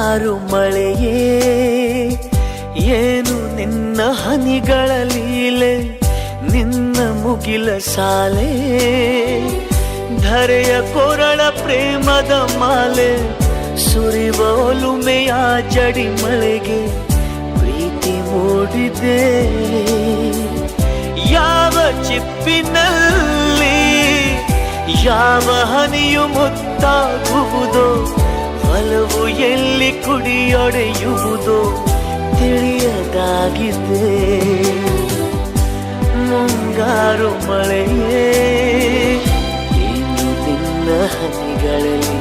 ಮುಂಗಾರು ಮಳೆಯೇ ಏನು ನಿನ್ನ ಹನಿಗಳ ಲೀಲೆ, ನಿನ್ನ ಮುಗಿಲ ಸಾಲೆ ಧರೆಯ ಕೊರಳ ಪ್ರೇಮದ ಮಾಲೆ, ಸುರಿವ ಒಲುಮೆಯ ಜಡಿ ಮಳೆಗೆ ಪ್ರೀತಿ ಮೂಡಿದೆ. ಯಾವ ಚಿಪ್ಪಿನಲ್ಲಿ ಯಾವ ಹನಿಯು ಮುತ್ತಾಗುವುದೋ, ಒಲವು ಎಲ್ಲಿ ಕುಡಿಯೊಡೆಯುವುದೋ ತಿಳಿಯದಾಗಿದೆ. ಮುಂಗಾರು ಮಳೆಯೇ ಏನು ನಿನ್ನ ಹನಿಗಳಲ್ಲಿ.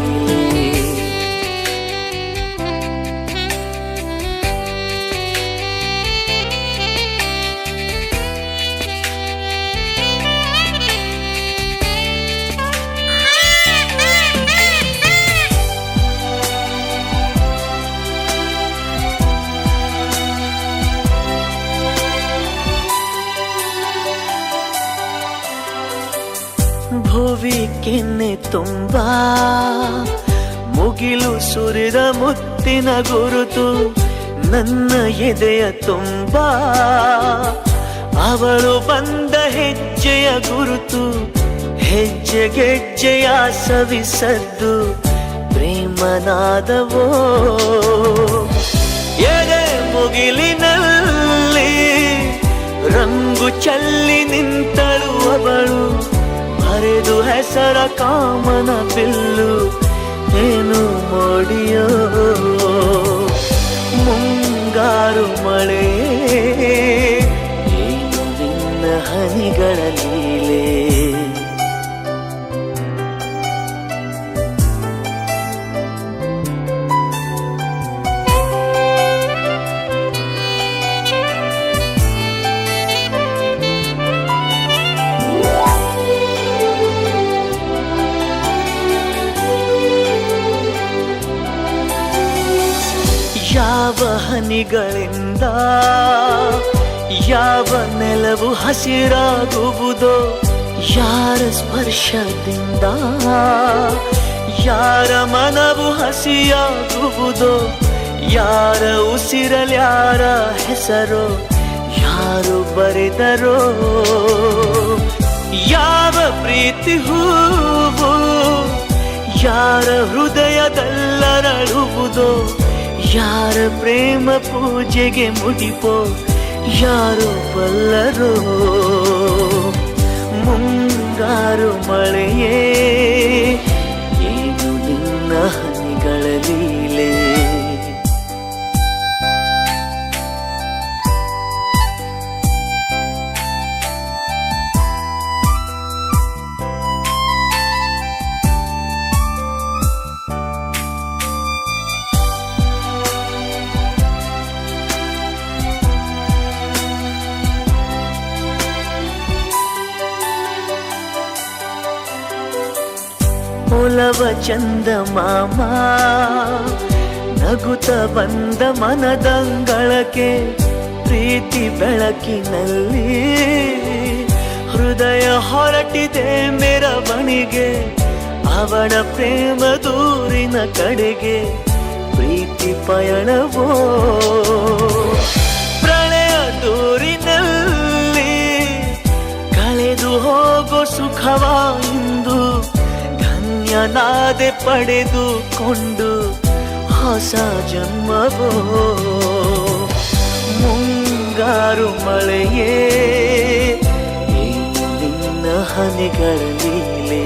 ಭುವಿ ಕೆನ್ನೆ ತುಂಬಾ ಮುಗಿಲು ಸುರಿದ ಮುತ್ತಿನ ಗುರುತು, ನನ್ನ ಎದೆಯ ತುಂಬಾ ಅವಳು ಬಂದ ಹೆಜ್ಜೆಯ ಗುರುತು. ಹೆಜ್ಜೆಗೆಜ್ಜೆಯ ಸವಿಸದ್ದು ಪ್ರೇಮನಾದವೋ, ಎದೆ ಮುಗಿಲಿನಲ್ಲಿ ರಂಗು ಚಲ್ಲಿ ನಿಂತಳು ಅವಳು, ಹರಿದು ಹೆಸರ ಕಾಮನ ಬಿಲ್ಲು ಏನು ಮೋಡಿಯೋ. ಮುಂಗಾರು ಮಳೆ ಏನು ನಿನ್ನ ಹನಿಗಳ ಲೀಲೆ. ಯಾವ ಹನಿಗಳಿಂದ ಯಾವ ನೆಲವು ಹಸಿರಾಗುವುದೋ, ಯಾರ ಸ್ಪರ್ಶದಿಂದ ಯಾರ ಮನವು ಹಸಿಯಾಗುವುದೋ, ಯಾರ ಉಸಿರಲ್ಯಾರ ಹೆಸರೋ ಯಾರು ಬರೆದರೋ. ಯಾವ ಪ್ರೀತಿ ಹೂವು ಯಾರ ಹೃದಯದಲ್ಲರಳುವುದೋ, ಯಾರ ಪ್ರೇಮ ಪೂಜೆಗೆ ಮುಡಿಪೋ ಯಾರು ಬಲ್ಲರೋ. ಮುಂಗಾರು ಮಳೆಯೇ ಏನು ನಿನ್ನ ಹನಿಗಳ ಲೀಲೆ. ಒಲವ ಚಂದ ಮಾಮ ನಗುತ್ತ ಬಂದ ಮನದಂಗಳಕ್ಕೆ, ಪ್ರೀತಿ ಬೆಳಕಿನಲ್ಲಿ ಹೃದಯ ಹೊರಟಿದೆ ಮೆರವಣಿಗೆ. ಅವಳ ಪ್ರೇಮ ದೂರಿನ ಕಡೆಗೆ ಪ್ರೀತಿ ಪಯಣವೋ, ಪ್ರಳಯ ದೂರಿನಲ್ಲಿ ಕಳೆದು ಹೋಗೋ ಸುಖವ ಇಂದು ಧನ್ಯನಾದೆ ಪಡೆದುಕೊಂಡು ಹೊಸ ಜನ್ಮವೋ. ಮುಂಗಾರು ಮಳೆಯೇ ಏನು ನಿನ್ನ ಹನಿಗಳ ಲೀಲೆ.